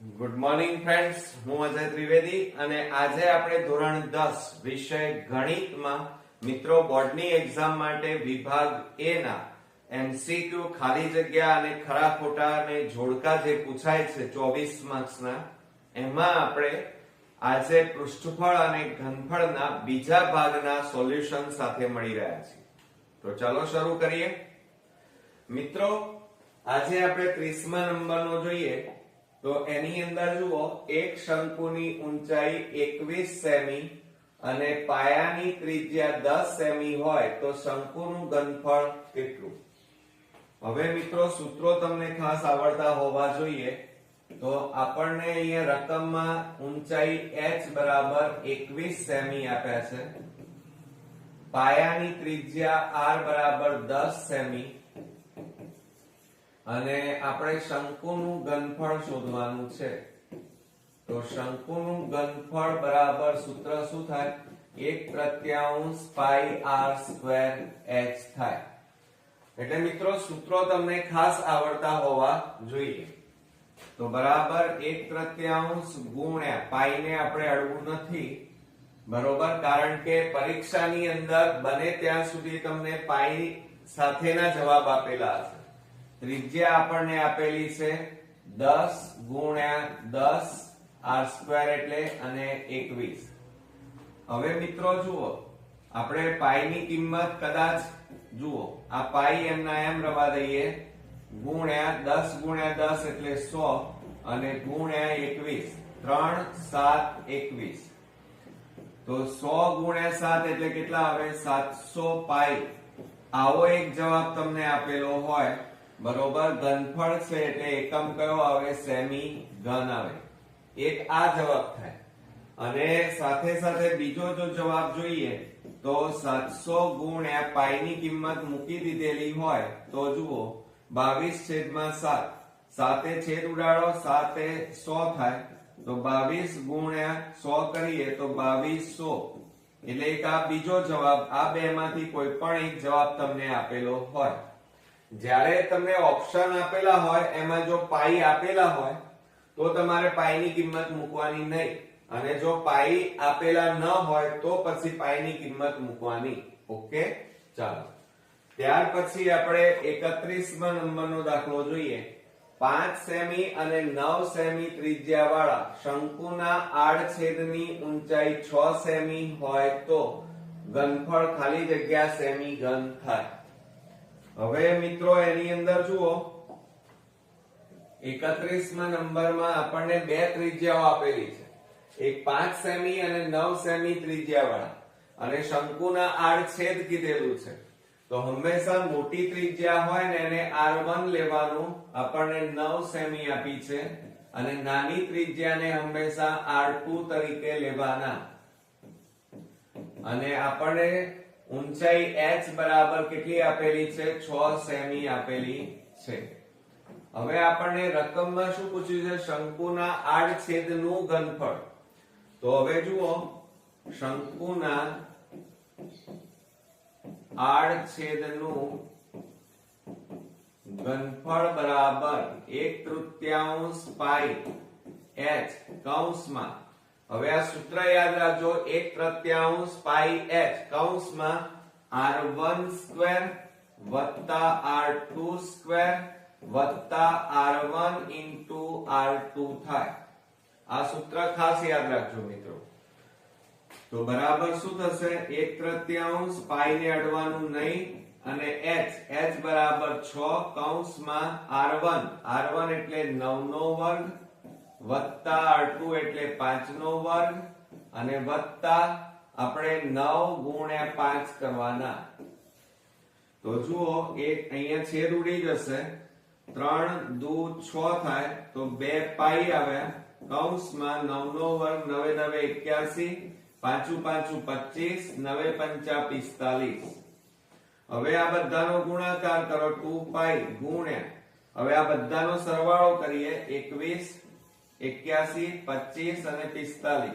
Good morning friends, હું અજય ત્રિવેદી અને આજે આપણે ધોરણ 10 વિષય ગણિતમાં મિત્રો બોર્ડની એક્ઝામ માટે વિભાગ એ ના એમસીક્યુ ખાલી જગ્યા અને ખરા ખોટા અને જોડકા જે પૂછાય છે 24 માર્ક્સના, એમાં આપણે આજે પૃષ્ઠફળ અને ઘનફળના બીજા ભાગના સોલ્યુશન સાથે મળી રહ્યા છીએ. તો ચાલો શરૂ કરીએ. મિત્રો, આજે આપણે 30મા નંબરનો જોઈએ તો એની અંદર જુઓ, એક શંકુની ઊંચાઈ 21 સેમી અને પાયાની ત્રિજ્યા 10 સેમી હોય તો શંકુનું ઘનફળ કેટલું? હવે મિત્રો, સૂત્રો તમને ખાસ આવડતા હોવા જોઈએ. તો આપણને અહીંયા રકમમાં ઊંચાઈ h બરાબર 21 સેમી આપ્યા છે, પાયાની ત્રિજ્યા r બરાબર 10 સેમી અને આપણે શંકુનું ઘનફળ શોધવાનું છે. તો શંકુનું ઘનફળ બરાબર સૂત્ર શું થાય? 1/3 પાઈ r સ્ક્વેર h થાય. એટલે મિત્રો, સૂત્રો તમને ખાસ આવડતા હોવા જોઈએ. તો બરાબર 1/3 ગુણ્યા પાઈ ને આપણે અડવું નથી, બરોબર, કારણ કે પરીક્ષાની અંદર બને ત્યાં સુધી તમને પાઈ સાથેના જવાબ આપેલા હશે. ત્રિજ્યા આપણને આપેલી છે 10 ગુણ્યા 10 r સ્ક્વેર એટલે અને 21. હવે મિત્રો જુઓ, આપણે પાઈ ની કિંમત કદાચ જુઓ, આ પાઈ એમના એમ રવા દઈએ, ગુણ્યા 10 ગુણ્યા 10 એટલે 100 અને ગુણ્યા 21, 3 7 21. તો 100 ગુણ્યા 7 એટલે કેટલા આવે? 700 પાઈ. આવો એક જવાબ તમને આપેલો હોય, બરોબર, ઘનફળ છે એટલે એકમ કયો આવે? સેમી ઘન આવે. એક આ જવાબ થાય. અને સાથે સાથે બીજો જો જવાબ જોઈએ તો 700 ગુણ્યા પાઈ ની કિંમત મૂકી દીધેલી હોય તો જુઓ, 22/7. 7 એ છેદ ઉડાડો, 7 એ 100 થાય, તો 22 ગુણ્યા 100 કરીએ તો 2200. એટલે એક આ બીજો જવાબ. આ બે માંથી કોઈ પણ એક જવાબ તમને આપેલો હોય. જ્યારે તમને ઓપ્શન આપેલા હોય એમાં જો પાઈ આપેલા હોય તો તમારે પાઈ ની કિંમત મૂકવાની નહીં, અને જો પાઈ આપેલા ન હોય તો પછી પાઈ ની કિંમત મૂકવાની. ઓકે, ચાલો. ત્યાર પછી આપણે 31મા નંબરનો દાખલો જોઈએ. 5 સેમી અને 9 સેમી ત્રિજ્યા વાળા શંકુના આડછેદની ઊંચાઈ 6 સેમી હોય તો ઘનફળ ખાલી જગ્યા સેમી ઘન થાય. હવે મિત્રો, એની અંદર જુઓ, 31મા નંબરમાં આપણને બે ત્રિજ્યાઓ આપેલી છે, એક 5 સેમી અને 9 સેમી ત્રિજ્યા વાળા, અને શંકુના આડછેદ કીધેલું છે. તો હંમેશા મોટી ત્રિજ્યા હોય ને એને r1 લેવાનું. આપણને 9 સેમી આપી છે, અને નાની ત્રિજ્યાને હંમેશા r2 તરીકે લેવાના. અને આપણને ઊંચાઈ h બરાબર કેટલી આપેલી છે? 6 સેમી આપેલી છે. હવે આપણને રકમમાં શું પૂછ્યું છે? શંકુના આડછેદનું ઘનફળ. તો હવે જુઓ, શંકુના આડછેદનું ઘનફળ બરાબર 1/3 પાઈ h કૌંસમાં. હવે આ સૂત્ર યાદ રાખજો, 1/3 પાઈ h કૌંસમાં r1 સ્ક્વેર વત્તા r2 સ્ક્વેર વત્તા r1 ઇન્ટુ r2 થાય. આ સૂત્ર ખાસ યાદ રાખજો મિત્રો. તો બરાબર શું થશે? 1/3 પાઈ ને અડવાનું નહીં, અને h બરાબર 6 કૌંસમાં r1 એટલે 9 નો વર્ગ વત્તા r2 એટલે 5 નો વર્ગ, અને વત્તા આપણે 9 ગુણ્યા 5 કરવાના. તો જુઓ, એક અહીંયા છેદ ઉડી જશે, 3 દુ 6 થાય, તો 2 પાઈ આવ્યા કૌંસમાં 9 નો વર્ગ, 9 9 81, 5 5 25, 9 5 45. હવે આ બધાનો ગુણાકાર કરો, 2 પાઈ ગુણ્યા, હવે આ બધાનો સરવાળો કરીએ, 21 81 25 અને 45.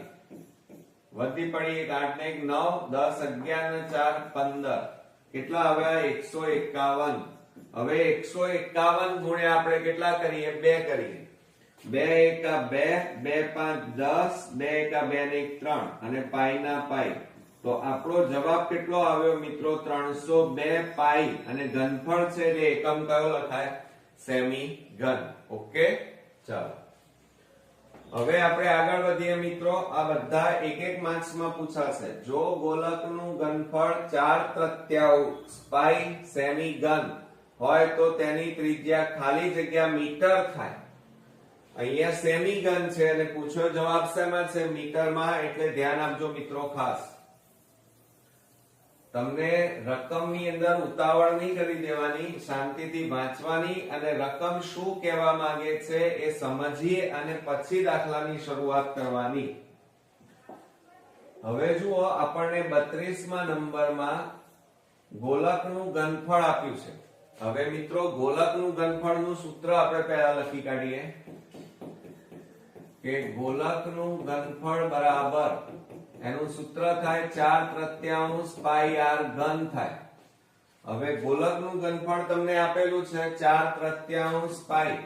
વધી પડી એક 8 ને 1 9, 10 11 ને 4 15. કેટલા આવ્યા? 151. હવે 151 ગુણ્યા આપણે કેટલા કરીએ? 2 કરીએ. 2 એકા 2, 2 5 10, 2 એકા 2 ને 1 3 અને પાઈ ના પાઈ. તો આપણો જવાબ કેટલો આવ્યો મિત્રો? 302 પાઈ. અને ઘનફળ છે એટલે એકમ કયો લખાય? સેમી ઘન. ઓકે, ચાલો હવે આપણે આગળ વધીએ મિત્રો. આ બધા એક એક માર્ક્સ માં પૂછાશે. જો ગોલકનું ઘનફળ 4/3 પાઈ સેમી ઘન હોય તો તેની ત્રિજ્યા ખાલી જગ્યા મીટર થાય. અહીંયા સેમી ઘન છે અને પૂછો જવાબ શેમાં છે? મીટરમાં. એટલે ધ્યાન આપજો મિત્રો ખાસ. તમને રકમની અંદર ઉતાવળ નહીં કરી દેવાની, શાંતિથી વાંચવાની અને રકમ શું કહેવા માંગે છે એ સમજીએ અને પછી દાખલાની શરૂઆત કરવાની. હવે જુઓ, આપણને 32મા નંબરમાં ગોલકનું ઘનફળ આપ્યું છે. હવે મિત્રો ગોલકનું ઘનફળનું સૂત્ર આપણે પહેલા લખી કાઢીએ કે ગોલકનું ઘનફળ બરાબર એનું સૂત્ર થાય 4/3 પાઈ આર ઘન થાય. હવે ગોલકનું ઘનફળ તમને આપેલું છે 4/3 પાઈ.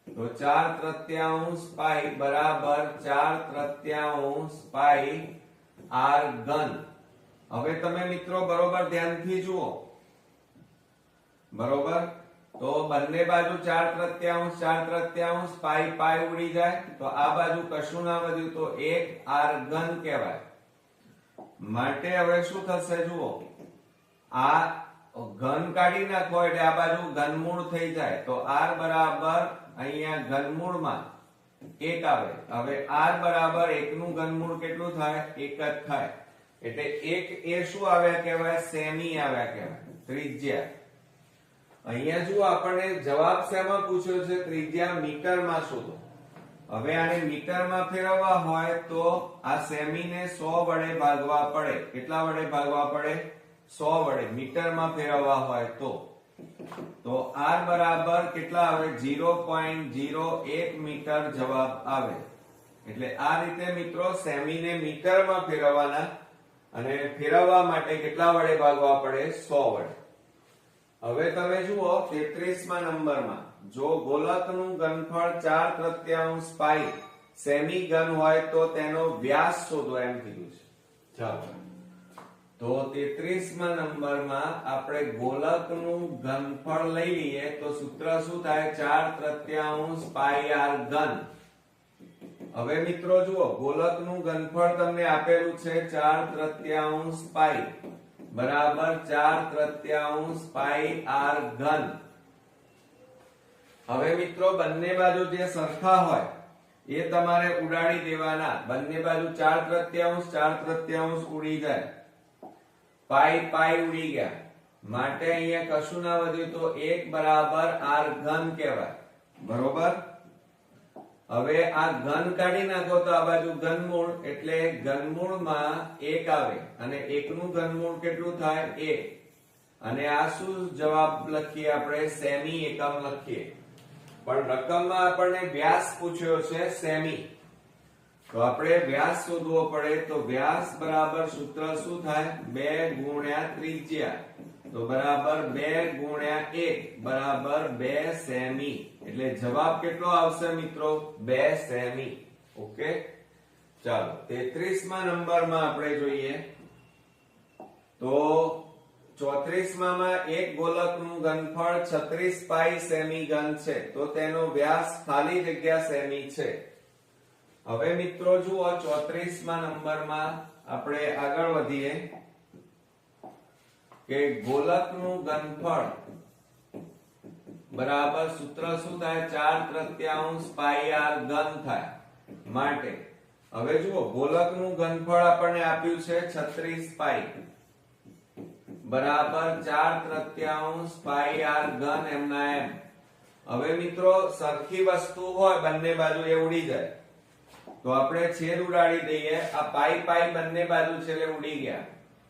તો 4/3 પાઈ બરાબર 4/3 પાઈ આર ઘન. હવે તમે મિત્રો બરોબર ધ્યાનથી જુઓ. બરોબર, તો બંને બાજુ 4/3 પાઈ પાઈ ઉડી જાય. તો આ બાજુ કશું ના વધ્યું તો 1 આર ઘન કહેવાય. માટે હવે શું થશે જુઓ, આ ઘન કાઢી નાખો એટલે આ બાજુ ઘનમૂળ થઈ જાય. તો આર બરાબર અહીંયા ઘનમૂળમાં 1 આવે. હવે આર બરાબર 1 નું ઘનમૂળ કેટલું થાય? 1 જ થાય. એટલે 1 એ શું આવ્યા કહેવાય? સેમી આવ્યા કહેવાય, ત્રિજ્યા. અહીંયા જુઓ, આપણને જવાબ શેમાં પૂછ્યો છે? ત્રિજ્યા મીટરમાં શોધો. હવે આને મીટરમાં ફેરવવા હોય તો આ સેમી ને 100 વડે ભાગવા પડે. કેટલા વડે ભાગવા પડે? 100 વડે. મીટરમાં ફેરવવા હોય તો r બરાબર કેટલા આવે? 0.01 મીટર જવાબ આવે. એટલે આ રીતે મિત્રો સેમી ને મીટરમાં ફેરવવાના અને ફેરવવા માટે કેટલા વડે ભાગવા પડે? 100 વડે. હવે તમે જુઓ 33મા નંબરમાં જો ગોલકનું ઘનફળ 4/3 પાઈ સેમી ઘન હોય તો તેનો વ્યાસ શોધો એમ કીધું છે. ચાલો, તો 33મા નંબરમાં આપણે ગોલકનું ઘનફળ લઈ લઈએ તો સૂત્ર શું થાય? 4/3 પાઈ આર ઘન. હવે મિત્રો જુઓ, ગોલકનું ઘનફળ તમને આપેલું છે 4/3 પાઈ બરાબર 4/3 પાઈ આર ઘન. હવે મિત્રો બંને બાજુ જે સરખા હોય એ તમારે ઉડાડી દેવાના. બંને બાજુ 4/3 ઉડી જાય. પાઈ પાઈ ઉડી ગયા. માટે અહીંયા કશું ના વધ્યું તો 1 બરાબર આર ઘન કહેવાય. બરોબર. હવે આ ઘન કાઢી નાખો તો આ બાજુ ઘનમૂળ, એટલે ઘનમૂળમાં 1 આવે અને 1 નું ઘનમૂળ કેટલું થાય? 1. અને આ શું જવાબ લખીએ આપણે? સેમી એકમ લખીએ. પણ રકમમાં આપણને વ્યાસ પૂછ્યો છે સેમી. તો આપણે વ્યાસ શોધવો પડે. તો વ્યાસ બરાબર સૂત્ર શું થાય? 2 ગુણ્યા ત્રિજ્યા. તો બરાબર 2 ગુણ્યા 1 બરાબર 2 સેમી. એટલે જવાબ કેટલો આવશે મિત્રો? 2 સેમી. ઓકે, ચાલો 33મા નંબરમાં આપણે જોઈએ તો 34માં એક ગોલકનું ઘનફળ 36 પાઈ સેમી ઘન છે તો તેનો વ્યાસ ખાલી જગ્યા સેમી છે. હવે મિત્રો જુઓ 34મા નંબરમાં આપણે આગળ વધીએ કે ગોલકનું ઘનફળ બરાબર સૂત્ર શું થાય? 4/3 પાઈ આર ઘન થાય. માટે હવે જુઓ, ગોલકનું ઘનફળ આપણને આપ્યું છે 36 પાઈ બરાબર 4/3 પાઈ આર ઘન એમના એમ. હવે મિત્રો સરખી વસ્તુ હોય બંને બાજુ એ ઉડી જાય તો આપણે છેદ ઉડાડી દઈએ. આ પાઈ પાઈ બંને બાજુ છે એટલે ઉડી ગયા.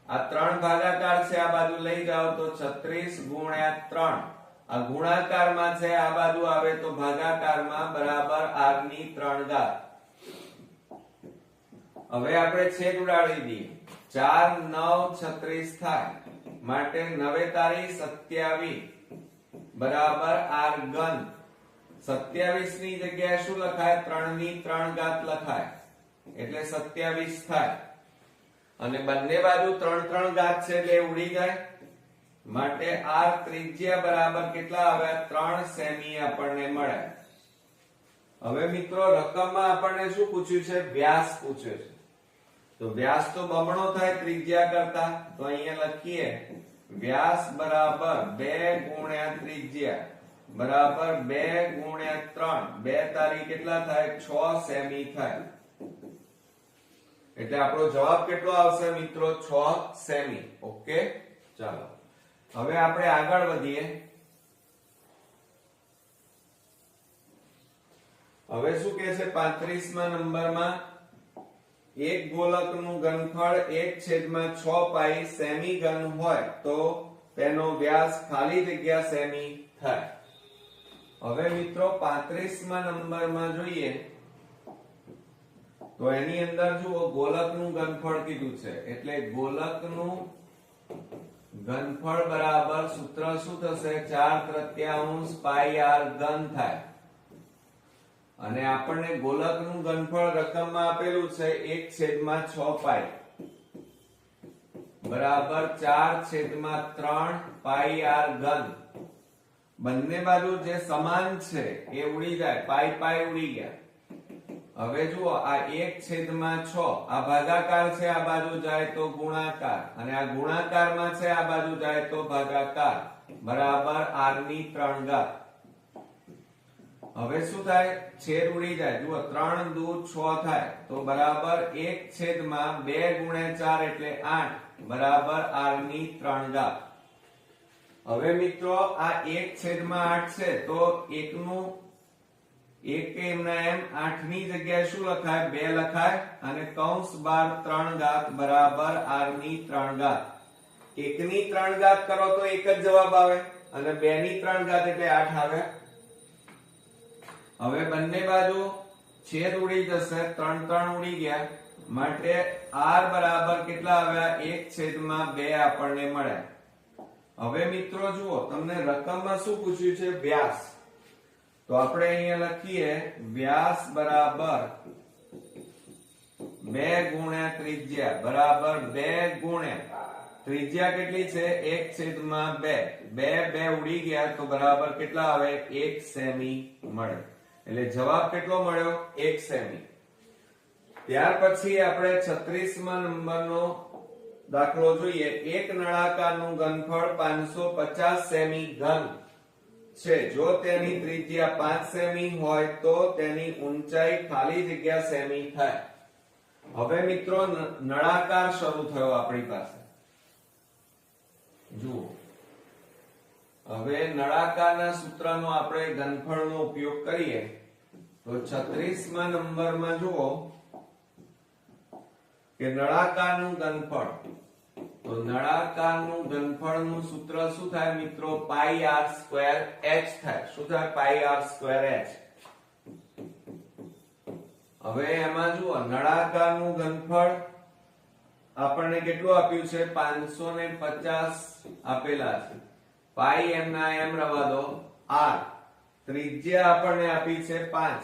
આ 3 ભાગાકાર છે, આ બાજુ લઈ જાઓ તો 36 ગુણ્યા 3. આ ગુણાકારમાં છે, આ બાજુ આવે તો ભાગાકારમાં બરાબર r ની 3 ઘાત. હવે આપણે છેદ ઉડાડી દઈએ. 4 9 36 થાય. માટે 9 તારી 27 બરાબર r ઘન 27 ની જગ્યાએ શું લખાય? 3 ની 3 ઘાત લખાય એટલે 27 થાય. અને બંને બાજુ 3 3 ઘાત છે એટલે ઉડી જાય, માટે r ત્રિજ્યા બરાબર કેટલા આવ્યા? 3 સેમી આપણને મળે. હવે મિત્રો રકમમાં આપણને શું પૂછ્યું છે? વ્યાસ પૂછ્યો છે. તો વ્યાસ તો બમણો થાય ત્રિજ્યા કરતા, તો અહીંયા લખીએ વ્યાસ બરાબર 2 ગુણ્યા ત્રિજ્યા બરાબર 2 ગુણ્યા 3. 2 તારી કેટલા થાય? 6 સેમી થાય. એટલે આપણો જવાબ કેટલો આવશે મિત્રો? 6 સેમી. ઓકે, ચાલો હવે આપણે આગળ વધીએ. હવે શું કહે છે 35મા નંબરમાં? એક ગોલકનું ઘનફળ 1/6 પાઈ સેમી ઘન હોય તો તેનો વ્યાસ ખાલી જગ્યા સેમી થાય. હવે મિત્રો 35મા નંબરમાં જોઈએ તો એની અંદર જુઓ ગોલકનું ઘનફળ કીધું છે, એટલે ગોલકનું ઘનફળ બરાબર સૂત્ર શું થશે? 4/3 પાઈ r ઘન થાય. અને આપણને ગોલકનું ઘનફળ રકમમાં આપેલું છે 1/6 પાઈ બરાબર 4/3 પાઈ r ઘન. બંને બાજુ જે સમાન છે એ ઉડી જાય, પાઈ પાઈ ઉડી ગયા. હવે જુઓ આ 1/6 આ ભાગાકાર છે, આ બાજુ જાય તો ગુણાકાર, અને આ ગુણાકારમાં છે, આ બાજુ જાય તો ભાગાકાર બરાબર r ની 3 ઘાત. હવે શું થાય? છેદ ઉડી જાય. જુઓ 3 દુ 6 થાય તો બરાબર 1/2 ગુણ્યા 4 એટલે 8 બરાબર r ની 3 ઘાત. હવે મિત્રો આ 1/8 છે તો 1 નું 1 એમના એમ 8 ની જગ્યાએ શું લખાય? 2 લખાય, અને કૌંસ બાર 3 ઘાત બરાબર r ની 3 ઘાત. 1 ની 3 ઘાત કરો તો એક જ જવાબ આવે, અને 2 ની 3 ઘાત એટલે 8 આવે. હવે બંને બાજુ છેદ ઉડી જશે, 3 3 ઉડી ગયા, માટે r બરાબર કેટલા આવ્યા? 1/2 આપણને મળે. હવે મિત્રો જુઓ તમને રકમમાં શું પૂછ્યું છે? વ્યાસ. તો આપણે અહીંયા લખીએ વ્યાસ બરાબર 2 ગુણ્યા ત્રિજ્યા બરાબર 2 ગુણ્યા ત્રિજ્યા કેટલી છે? 1/2. 2 ઉડી ગયા તો બરાબર કેટલા આવે? 1 સેમી મળે. એટલે જવાબ કેટલો મળ્યો? 1 સેમી. ત્યાર પછી આપણે 36મા નંબરનો દાખલો જોઈએ. એક નળાકારનું ઘનફળ 550 સેમી ઘન છે. જો તેની ત્રિજ્યા 5 સેમી હોય તો તેની ઊંચાઈ ખાલી જગ્યા સેમી થાય. હવે મિત્રો નળાકાર શરૂ થયો આપણી પાસે. જુઓ હવે નળાકારના સૂત્રનો આપણે ઘનફળનો ઉપયોગ કરીએ તો 36મા નંબરમાં જુઓ કે નળાકારનું ઘનફળ, તો નળાકારનું ઘનફળનું સૂત્ર શું થાય મિત્રો? પાઈ r સ્ક્વેર h થાય. શું થાય? પાઈ r સ્ક્વેર h. હવે એમાં જુઓ નળાકારનું ઘનફળ આપણને કેટલું આપ્યું છે? 550 આપેલા છે. પાઈ એમ ના એમ રવા દો r. ત્રિજ્યા આપણને આપી છે 5,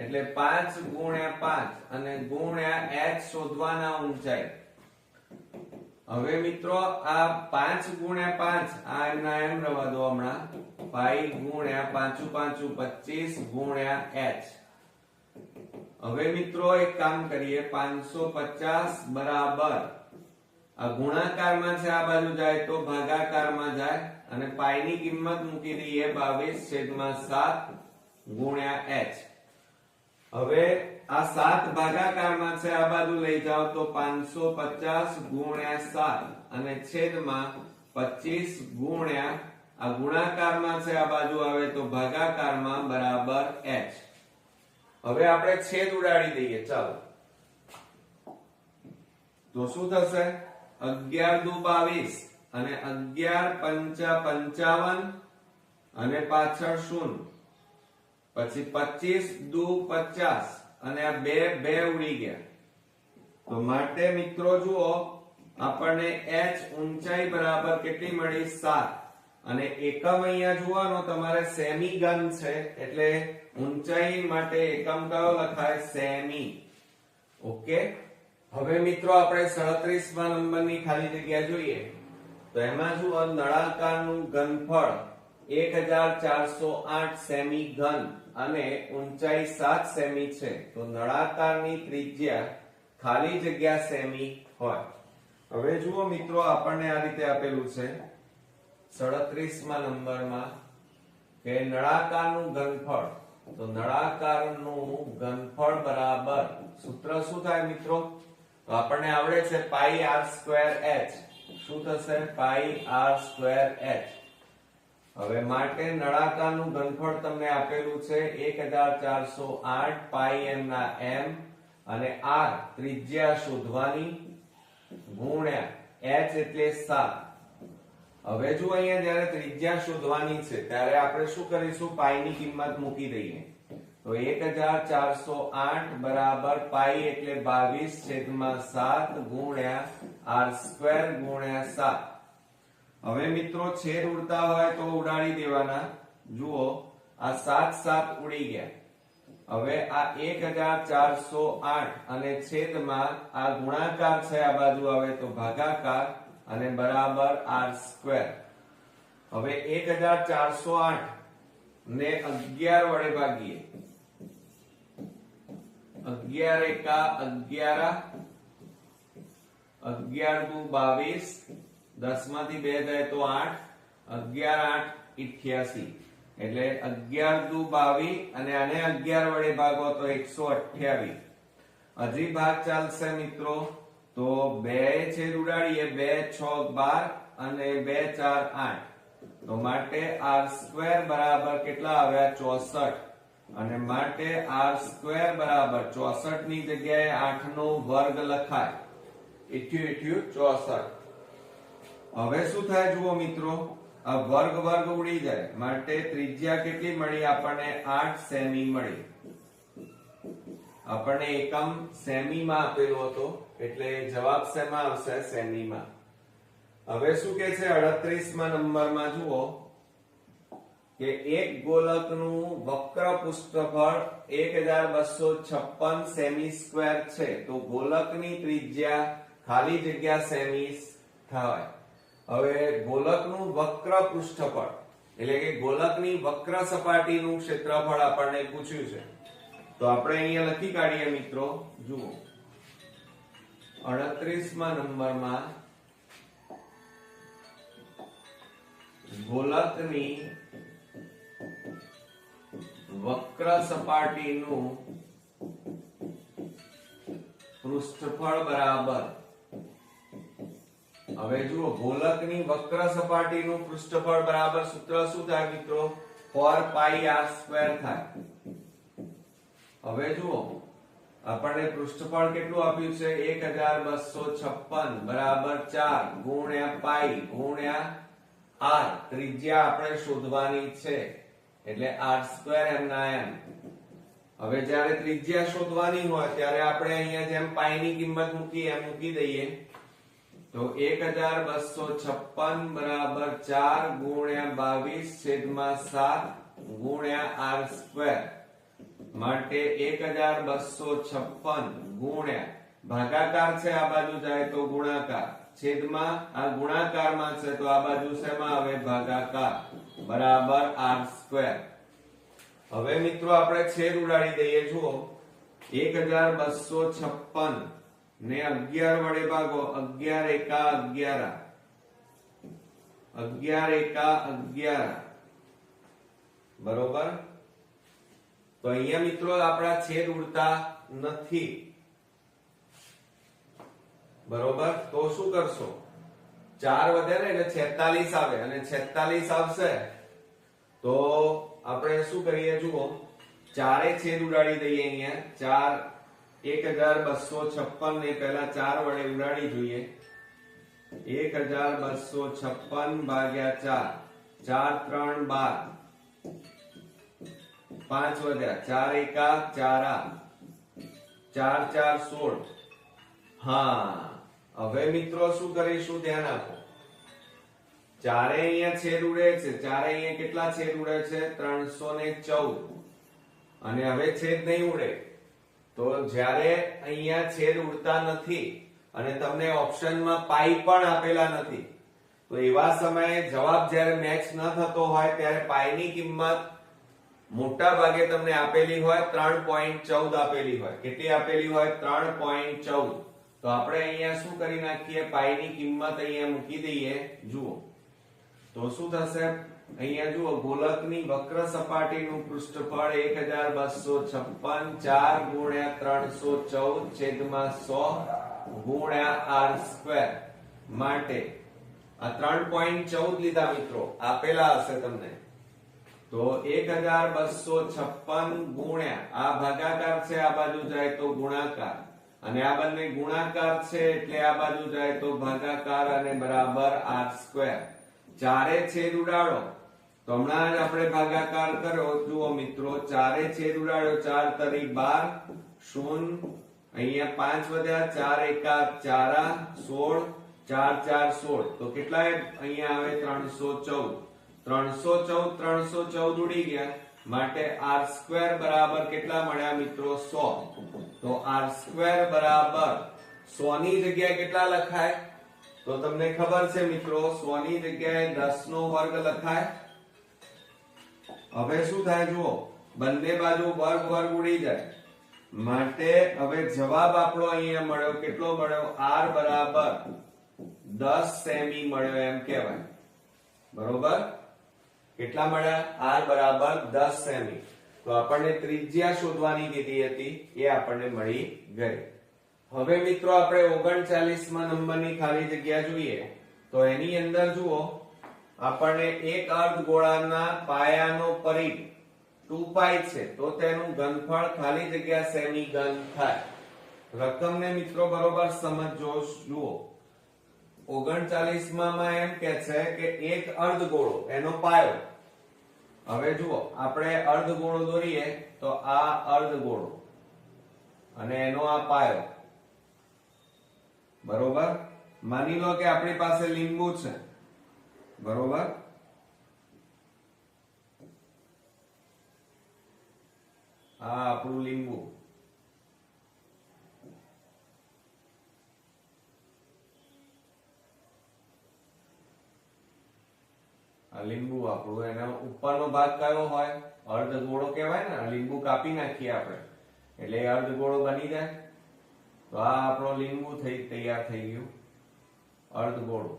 એટલે 5 ગુણ્યા 5 અને ગુણ્યા h શોધવાના ઊંચાઈ. હવે મિત્રો આ 5 ગુણ્યા 5 આ એમના એમ રવા દો હમણાં. પાઈ ગુણ્યા 5 5 25 ગુણ્યા h. હવે મિત્રો એક કામ કરીએ, 550 બરાબર આ ગુણાકારમાં છે, આ બાજુ જાય તો ભાગાકારમાં જાય, અને પાઈ ની કિંમત મૂકી દઈએ 22/7 ગુણ્યા h. હવે આ 7 ભાગાકારમાં છે, આ બાજુ લઈ જાઓ તો 550 ગુણ્યા 7 અને છેદમાં 25 ગુણ્યા આ ગુણાકારમાં છે, આ બાજુ આવે તો ભાગાકારમાં બરાબર h. હવે આપણે છેદ ઉડાડી દઈએ. ચાલો તો શું થશે? 11 દુ 22 અને 11 પંચા 55 અને પાછળ 0, પછી 25 દુ 50 અને આ 2 ઉડી ગયા. તો માટે મિત્રો જુઓ આપણને h ઊંચાઈ બરાબર કેટલી મળી? 7. અને એકમ અહીંયા જોવાનો તમારે સેમી ઘન છે એટલે ઊંચાઈ માટે એકમ કયો લખાય? સેમી. ઓકે. હવે મિત્રો આપણે 37મા નંબરની ખાલી જગ્યા જોઈએ તો એમાં જુઓ નળાકારનું ઘનફળ 1408 સેમી ઘન અને ઊંચાઈ 7 સેમી છે તો નળાકારની ત્રિજ્યા ખાલી જગ્યા સેમી હોય. હવે જુઓ મિત્રો આપણને આ રીતે આપેલું છે 37મા નંબરમાં કે નળાકારનું ઘનફળ, તો નળાકારનું ઘનફળ બરાબર સૂત્ર શું થાય મિત્રો? તો આપણને આવડે છે પાઈ r સ્ક્વેર h. શું થશે? પાઈ r સ્ક્વેર h. હવે માટે નળાકારનું ઘનફળ તમને આપેલું છે 1408 પાઈ m ના m અને r ત્રિજ્યા શોધવાની ગુણ્યા h એટલે 7. હવે જો અહીંયા જ્યારે ત્રિજ્યા શોધવાની છે ત્યારે આપણે શું કરીશું? પાઈ ની કિંમત મૂકી દઈએ તો 1408 બરાબર પાઈ એટલે 22/7 ગુણ્યા r સ્ક્વેર ગુણ્યા 7. હવે મિત્રો છેદ ઉડતા હોય તો ઉડાડી દેવાના. જુઓ આ 7 ઉડી ગયા. હવે આ 1408 અને છેદમાં આ ગુણાકાર છે, આ બાજુ આવે તો ભાગાકાર અને બરાબર r સ્ક્વેર. હવે 1408 ને 11 વડે ભાગીએ. 11 એકા 11, 11 દુ 22, 10 માંથી 2 જાય તો 8, 11 8 88 એટલે 11 દુ 22 અને આને 11 વડે ભાગો તો 128. હજી ભાગ ચાલશે મિત્રો તો 2 છેદ ઉડાડીએ 2 6 12 અને 2 4 8 તો માટે r સ્ક્વેર બરાબર કેટલા આવ્યા? 64 અને માટે r સ્ક્વેર બરાબર 64 ની જગ્યાએ 8 નો વર્ગ લખાય. 64. હવે શું થાય જુઓ મિત્રો, આ વર્ગ વર્ગ ઉડી જાય માટે ત્રિજ્યા કેટલી મળી આપણને? 8 સેમી મળી. આપણને એકમ સેમી માં આપેલો હતો એટલે જવાબ શેમાં આવશે? સેમી માં. હવે શું કે છે 38મા નંબરમાં જુઓ કે એક ગોલકનું વક્ર પૃષ્ઠફળ 1256 સેમી સ્ક્વેર છે તો ગોલકની ત્રિજ્યા ખાલી જગ્યા સેમી થાય. હવે ગોલકનું વક્ર પૃષ્ઠફળ એટલે કે ગોલકની વક્ર સપાટીનું ક્ષેત્રફળ આપણને પૂછ્યું છે તો આપણે અહીંયા લખી કાઢીએ મિત્રો. જુઓ 38મા નંબરમાં ગોલકની વક્ર સપાટીનું પૃષ્ઠફળ બરાબર, હવે જુઓ ગોલકની વક્ર સપાટીનું પૃષ્ઠફળ બરાબર સૂત્ર શું થાય મિત્રો? 4 પાઈ r સ્ક્વેર થાય. હવે જુઓ આપણને પૃષ્ઠફળ કેટલું આપ્યું છે? 1256 બરાબર 4 ગુણ્યા પાઈ ગુણ્યા r. ત્રિજ્યા આપણે શોધવાની છે એટલે r સ્ક્વેર m ના m. હવે જ્યારે ત્રિજ્યા શોધવાની હોય ત્યારે આપણે અહીંયા જેમ પાઈ ની કિંમત મૂકી એમ મૂકી દઈએ તો 1256 બરાબર 4 ગુણ્યા 22/7 ગુણ્યા r સ્ક્વેર માટે 1256 ગુણ્યા ભાગાકાર છે, આ બાજુ જાય તો ગુણાકાર, છેદમાં આ ગુણાકારમાં છે તો આ બાજુ શેમાં આવે? ભાગાકાર બરાબર r સ્ક્વેર. હવે મિત્રો આપણે છેદ ઉડાડી દઈએ. જુઓ 1256 ને 11 વડે ભાગો. 11 એકા 11, 11 એકા 11 બરોબર. તો અહીંયા મિત્રો આપણા છેદ ઉડતા નથી બરોબર. તો શું કરશો? 4 વધે ને એટલે 46 આવે અને 46 આવશે તો આપણે શું કરીએ? જુઓ ચારે છેદ ઉડાડી દઈએ. અહીંયા 1256 ને પહેલા 4 વડે ઉડાડી જોઈએ. 1256 ભાગ્યા 4, 4 3 12, 5 વધ્યા, 4 એકા 4, 4 4 16. હા હવે મિત્રો શું કરીશું? ધ્યાન આપો. ચારે અહીંયા છેદ ઉડે છે, ચારે અહીંયા કેટલા છેદ ઉડે છે? 314. અને હવે છેદ નહીં ઉડે તો જ્યારે અહીંયા છેદ ઉડતા નથી અને તમને ઓપ્શનમાં પાઈ પણ આપેલા નથી, તો એવા સમયે જવાબ જ્યારે મેચ ન થતો હોય ત્યારે પાઈની કિંમત મોટા ભાગે તમને આપેલી હોય 3.14 આપેલી હોય. કેટલી આપેલી હોય? 3.14. તો આપણે અહીંયા શું કરી નાખીએ? પાઈની કિંમત અહીંયા મૂકી દઈએ. જુઓ તો શું થશે? અહીંયા જુઓ, ગોલકની વક્ર સપાટીનું પૃષ્ઠફળ 1256 4 ગુણ્યા 314 છેદમાં 100 ગુણ્યા r². માટે આ 3.14 લીધા મિત્રો, આપેલા હશે તમને. તો 1256 ગુણ્યા આ ભાગાકાર છે, આ બાજુ જાય તો ગુણાકાર, અને આ બંને ગુણાકાર છે એટલે આ બાજુ જાય તો ભાગાકાર, અને બરાબર r². ચારે છેદ ઉડાડો તો હમણાં જ આપણે ભાગાકાર કર્યો. જુઓ મિત્રો, ચારે છેદ ઉડાડ્યો, 4 તરી 12 શૂન્ય, અહીંયા 5 વધ્યા, 4 એકા 4 16, 4 4 16. તો કેટલા અહીંયા આવે? 314. 314 ઉડી ગયા, માટે r² બરાબર કેટલા મળ્યા મિત્રો? 100. તો r² બરાબર 100 ની જગ્યાએ કેટલા લખાય? તો તમને ખબર છે મિત્રો, 100 ની જગ્યાએ 10 નો વર્ગ લખાય. હવે શું થાય? જુઓ, બંને બાજુ વર્ગ વર્ગ ઉડી જાય, માટે હવે જવાબ આપણો અહીંયા મળ્યો. કેટલો મળ્યો? r બરાબર 10 સેમી મળ્યો એમ કહેવાય. બરોબર? કેટલા મળ્યા? r બરાબર 10 સેમી. તો આપણને ત્રિજ્યા શોધવાની કીધી હતી, એ આપણને મળી ગઈ. હવે મિત્રો આપણે 39માં નંબરની ખાલી જગ્યા જોઈએ. તો એની અંદર જુઓ, આપણને એક અર્ધગોળાના પાયાનો પરિઘ 2π છે, તો તેનું ઘનફળ ખાલી જગ્યા સેમી ઘન થાય. રકમને મિત્રો બરોબર સમજો. જુઓ, 39માં એમ કે છે કે એક અર્ધગોળો, એનો પાયો. હવે જુઓ, આપણે અર્ધગોળો દોરીએ તો આ અર્ધગોળો અને એનો આ પાયો. બરોબર? માની લો કે આપણી પાસે લીંબુ છે. બરોબર? આ આપણું લીંબુ. આ લીંબુ આપણું, એના ઉપરનો ભાગ કયો હોય? અર્ધગોળો કહેવાય ને. લીંબુ કાપી નાખીએ આપણે એટલે અર્ધગોળો બની જાય. તો આ આપણો લીંબુ તૈયાર થઈ ગયું, અર્ધગોળો.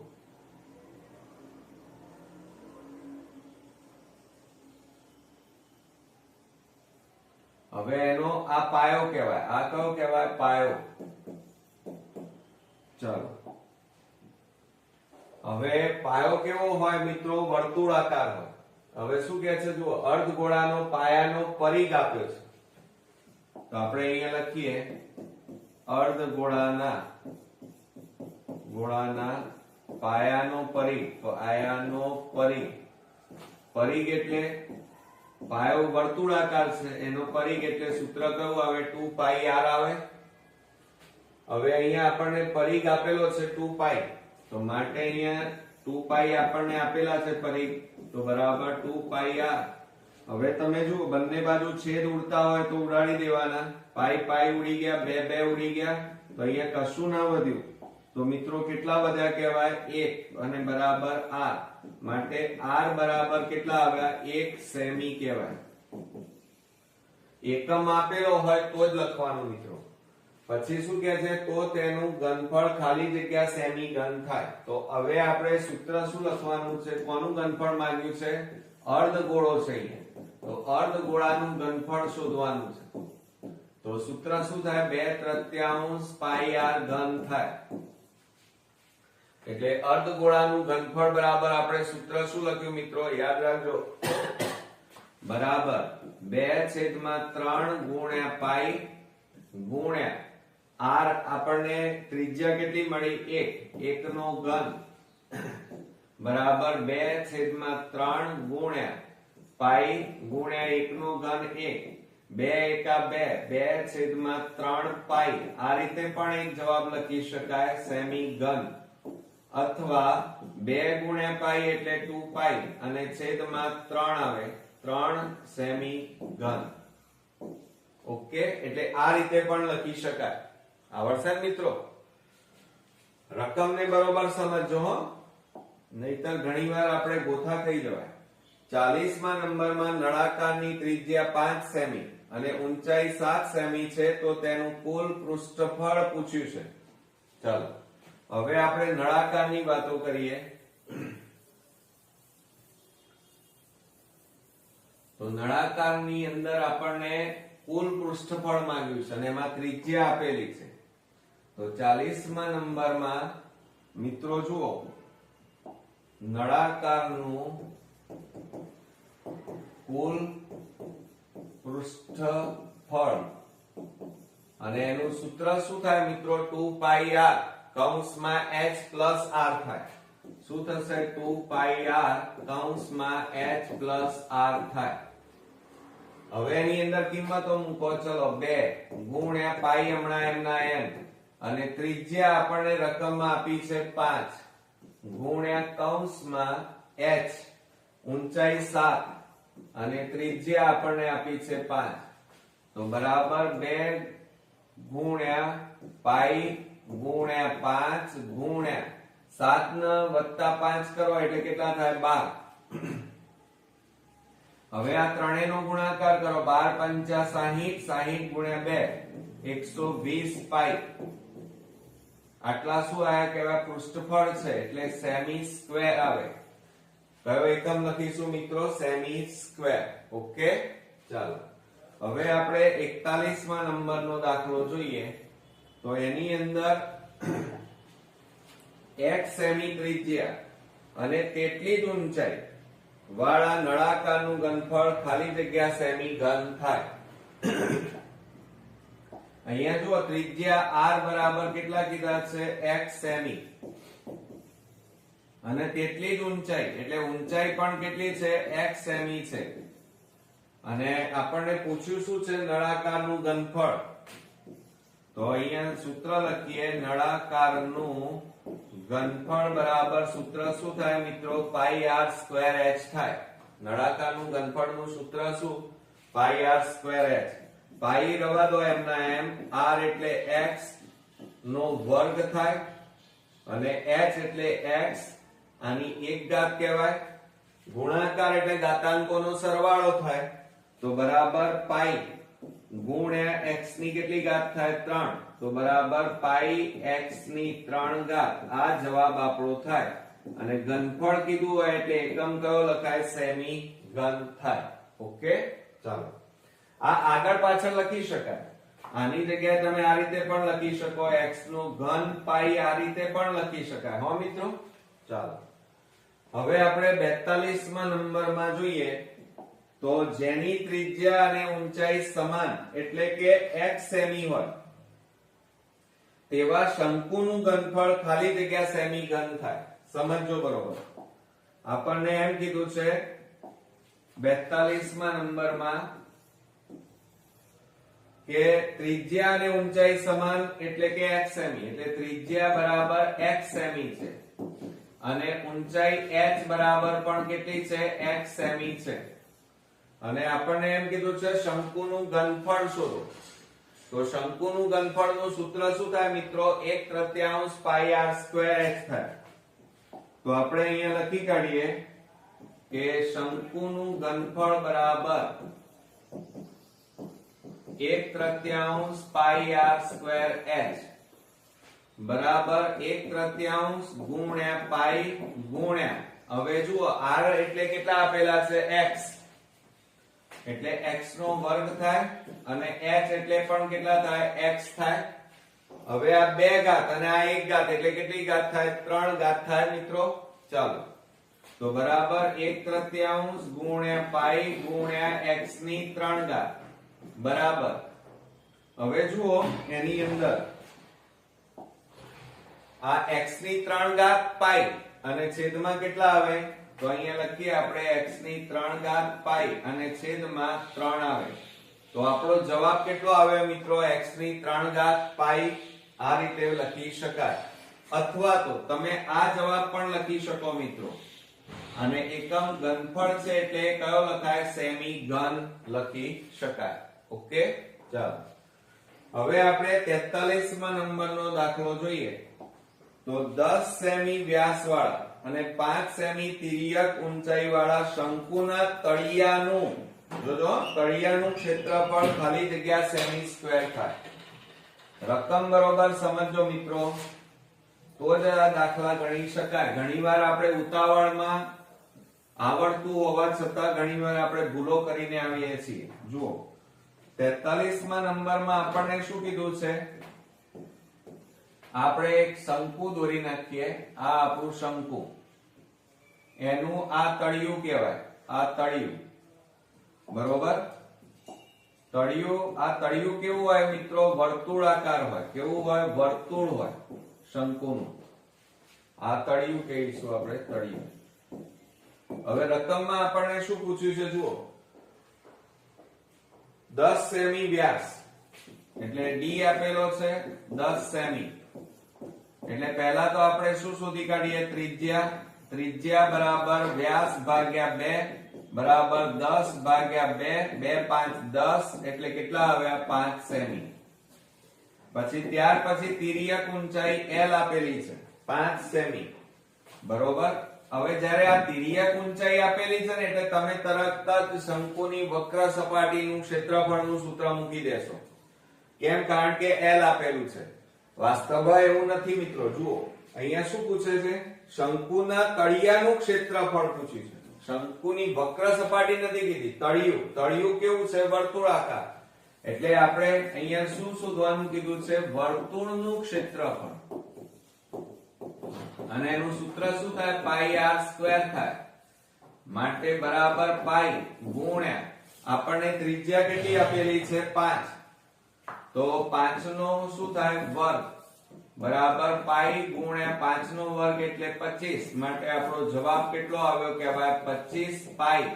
હવે એનો આ પાયો કહેવાય. આ કયો કહેવાય? પાયો. ચાલો, હવે પાયો કેવો હોય મિત્રો? વર્તુળાકાર હોય. હવે શું કહે છે? જુઓ, અર્ધગોળાનો પાયાનો પરિઘ આપ્યો છે, તો આપણે અહીંયા લખીએ અર્ધગોળાના પાયાનો પરિઘ. પાયાનો પરિઘ. પરિઘ એટલે પાયો વર્તુળાકાર છે, એનો પરિઘ એટલે સૂત્ર કયું આવે? 2πr આવે. હવે અહીંયા આપણને પરિઘ આપેલો છે 2π, તો માટે અહીંયા 2π આપણને આપેલા છે પરિઘ, તો બરાબર 2πr. હવે તમે જુઓ, બંને બાજુ છેદ ઉડતા હોય તો ઉડાડી દેવાના. પાઈ પાઈ ઉડી ગયા, બે બે ઉડી ગયા, તો અહીંયા કશું ના વધ્યું. તો મિત્રો કેટલા વધ્યા કહેવાય? 1, અને બરાબર r. માટે r બરાબર કેટલા આવ્યા? 1 સેમી કહેવાય. એકમ આપેલો હોય તો જ લખવાનું મિત્રો. પછી શું કહે છે? તો તેનું ઘનફળ ખાલી જગ્યા સેમી ઘન થાય. તો હવે આપણે સૂત્ર શું લખવાનું છે? કોનું ઘનફળ માંગ્યું છે? અર્ધગોળો છે અહીંયા, તો અર્ધગોળાનું ઘનફળ શોધવાનું છે. તો સૂત્ર શું થાય? 2/3 પાઈ r ઘન થાય. એટલે અર્ધગોળાનું ઘનફળ બરાબર આપણે સૂત્ર શું લખ્યું મિત્રો? યાદ રાખજો, બરાબર 2/3 ગુણ્યા પાઈ ગુણ્યા r. આપણને ત્રિજ્યા કેટલી મળી? 1 નો ઘન બરાબર 2/3 ગુણ્યા પાઈ ગુણ્યા 1 નો ઘન 1. 2 એકા 2, 2/3 પાઈ. આ રીતે પણ એક જવાબ લખી શકાય, સેમી ઘન. અથવા 2 ગુણ્યા પાઈ એટલે 2 પાઈ અને છેદમાં 3 આવે 3 સેમી ઘન. ઓકે, એટલે આ રીતે પણ લખી શકાય. આવડશે મિત્રો? રકમને બરોબર સમજજો હો, નહીતર ઘણીવાર આપણે ગોથા થઈ જવાય. 40મા નંબરમાં નળાકારની ત્રિજ્યા 5 સેમી અને ઊંચાઈ 7 સેમી છે તો તેનું કુલ પૃષ્ઠફળ પૂછ્યું છે. ચાલો હવે આપણે નળાકારની વાતો કરીએ. તો નળાકારની અંદર આપણને કુલ પૃષ્ઠફળ માંગ્યું છે અને એમાં ત્રિજ્યા આપેલી છે. તો 40મા નંબરમાં મિત્રો જુઓ, નળાકારનું કુલ પૃષ્ઠફળ અને એનું સૂત્ર શું થાય મિત્રો? 2 પાઈ r કૌંસમાં h પ્લસ r થાય. શું થશે? 2 પાઈ r કૌંસમાં h પ્લસ r થાય. હવે એની અંદર કિંમતો મૂકો. ચલો 2 ગુણ્યા પાઈ હમણાં એમના એમ અને ત્રિજ્યા આપણને રકમમાં આપી છે 5 ગુણ્યા કૌંસમાં h ઊંચાઈ 7 અને ત્રિજ્યા આપણને આપી છે 5 તો બરાબર 2 ગુણ્યા પાઈ ગુણ્યા 5 ગુણ્યા 7 ને વત્તા 5 કરો એટલે કેટલા થાય? 12. હવે આ ત્રણેયનો ગુણાકાર કરો. 12 5 60 60 ગુણ્યા 2 120 પાઈ. આટલા શું આયા કહેવાય? પૃષ્ઠફળ છે એટલે સેમી સ્ક્વેર આવે. કયો એકમ લખીશું મિત્રો? Semi square. ઓકે, ચાલો હવે આપણે 41મા નંબરનો દાખલો જોઈએ. તો એની અંદર એક સેમી ત્રિજ્યા અને તેટલી જ ઊંચાઈ વાળા નળાકારનું ઘનફળ ખાલી જગ્યા સેમી ઘન થાય. અહીંયા જુઓ, ત્રિજ્યા r બરાબર કેટલા કીધા છે? x સેમી અને તેટલી જ ઊંચાઈ એટલે ઊંચાઈ પણ કેટલી છે? x સેમી છે. અને આપણને પૂછ્યું શું છે? નળાકારનું ઘનફળ. તો અહીંયા સૂત્ર લખીએ. નળાકારનું ઘનફળ બરાબર સૂત્ર શું થાય મિત્રો? પાઈ r સ્ક્વેર h થાય. નળાકારનું ઘનફળનું સૂત્ર શું? પાઈ r સ્ક્વેર h. પાઈ રવા દો એમના એમ. r એટલે x નો વર્ગ થાય અને h એટલે x આની 1 ઘાત કહેવાય. ગુણાકાર એટલે ઘાતાંકોનો સરવાળો થાય તો બરાબર પાઈ ગુણ્યા x ની કેટલી ઘાત થાય? 3 તો બરાબર પાઈ x ની 3 ઘાત. આ જવાબ આપણો થાય. અને ઘનફળ કીધું હોય એટલે એકમ કયો લખાય? સેમી ઘન થાય. ઓકે, ચાલો આ આગળ પાછળ લખી શકાય. આની જગ્યાએ તમે આ રીતે પણ લખી શકો. x નો ઘન પાઈ આ રીતે પણ લખી શકાય. હો મિત્રો, ચાલો હવે આપણે 42મા નંબરમાં જોઈએ. તો જેની ત્રિજ્યા અને ઊંચાઈ સમાન એટલે કે x સેમી હોય તેવા શંકુનું ઘનફળ ખાલી જગ્યા સેમી ઘન થાય. સમજો બરોબર. આપણને એમ કીધું છે 42મા નંબરમાં કે ત્રિજ્યા અને ઊંચાઈ સમાન એટલે કે x સેમી એટલે ત્રિજ્યા બરાબર x સેમી છે અને ઊંચાઈ h બરાબર પણ કેટલી છે? x સેમી છે. અને આપણને એમ કીધું છે શંકુનું ઘનફળ શોધો. તો શંકુનું ઘનફળનું સૂત્ર શું થાય મિત્રો? 1/3 પાઈ r સ્ક્વેર h થાય. તો આપણે અહીંયા લખી કાઢીએ કે શંકુનું ઘનફળ બરાબર 1/3 પાઈ r સ્ક્વેર h બરાબર 1/3 ગુણ્યા પાઈ ગુણ્યા, હવે જુઓ r એટલે કેટલા આપેલા છે? x એટલે x નો વર્ગ થાય અને h એટલે પણ કેટલા થાય? x થાય. હવે આ 2 ઘાત અને આ 1 ઘાત એટલે કેટલી ઘાત થાય? 3 ઘાત થાય મિત્રો. ચાલો તો બરાબર 1/3 ગુણ્યા પાઈ ગુણ્યા x ની 3 ઘાત બરાબર. હવે જુઓ એની અંદર આ x ની 3 ઘાત પાઈ અને છેદમાં કેટલા આવે? તો અહીંયા લખીએ આપણે x ની 3 ઘાત પાઈ અને છેદમાં 3 આવે. તો આપણો જવાબ કેટલો આવે મિત્રો? x ની 3 ઘાત પાઈ. આ રીતે લખી શકાય. અથવા તો તમે આ જવાબ પણ લખી શકો મિત્રો, અને એકમ ઘનફળ છે એટલે કયો લખાય? સેમી ઘન લખી શકાય. ઓકે, ચાલો હવે આપણે 43મા નંબરનો દાખલો જોઈએ. તો 10 સેમી વ્યાસવાળા અને 5 સેમી તિર્યક ઊંચાઈ વાળા શંકુના તળિયાનું, જોજો તળિયાનું ક્ષેત્રફળ ખાલી જગ્યા સેમી સ્ક્વેર થાય. રકમ બરોબર સમજો મિત્રો, તો જ આ દાખલા ગણી શકાય. ઘણીવાર આપણે ઉતાવળમાં આવડતું હોવા છતાં ઘણીવાર આપણે ભૂલો કરીને આવીએ છીએ. જુઓ 43મા નંબરમાં આપણને શું કીધું છે? આપણે એક શંકુ દોરી નાખીએ. આ આપણું શંકુ, એનું આ તળિયું કહેવાય. આ તળિયું બરોબર. તળિયું, આ તળિયું કેવું હોય મિત્રો? વર્તુળાકાર હોય. કેવું હોય? વર્તુળ હોય શંકુનું. આ તળિયું કહીશું આપણે, તળિયું. હવે રકમમાં આપણને શું પૂછ્યું છે? જુઓ 10 સેમી વ્યાસ એટલે ડી આપેલો છે 10 સેમી. એટલે પહેલા તો આપણે શું શોધી કાઢીએ? ત્રિજ્યા. ત્રિજ્યા બરાબર વ્યાસ ભાગ્યા 2 બરાબર 10 ભાગ્યા 2. 2 5 10 એટલે કેટલા આવ્યા? 5 સેમી. પછી ત્યાર પછી તિર્યક ઊંચાઈ L આપેલી છે 5 સેમી બરોબર. હવે જ્યારે આ તિર્યક ઊંચાઈ આપેલી છે ને એટલે તમે તરત જ શંકુની વક્ર સપાટીનું ક્ષેત્રફળનું સૂત્ર મૂકી દેશો. કેમ? કારણ કે L આપેલું છે. વાસ્તવમાં એવું નથી મિત્રો. જુઓ અહીંયા શું પૂછે છે? શંકુના તળિયાનું ક્ષેત્રફળ પૂછ્યું છે. શંકુની વક્ર સપાટી નથી કીધી. તળિયું. તળિયું કેવું છે? વર્તુળાકાર. એટલે આપણે અહીંયા શું શોધવાનું કીધું છે? વર્તુળનું ક્ષેત્રફળ. અને એનું સૂત્ર શું થાય? પાઈ આર સ્ક્વેર થાય. માટે બરાબર પાઈ ગુણ્યા આપણને ત્રિજ્યા કેટલી આપેલી છે? 5. તો 5 નો શું થાય? વર્ગ બરાબર પાઈ ગુણ્યા 5 નો વર્ગ એટલે 25. માટે આપણો જવાબ કેટલો આવ્યો? કે ભાઈ 25 પાઈ.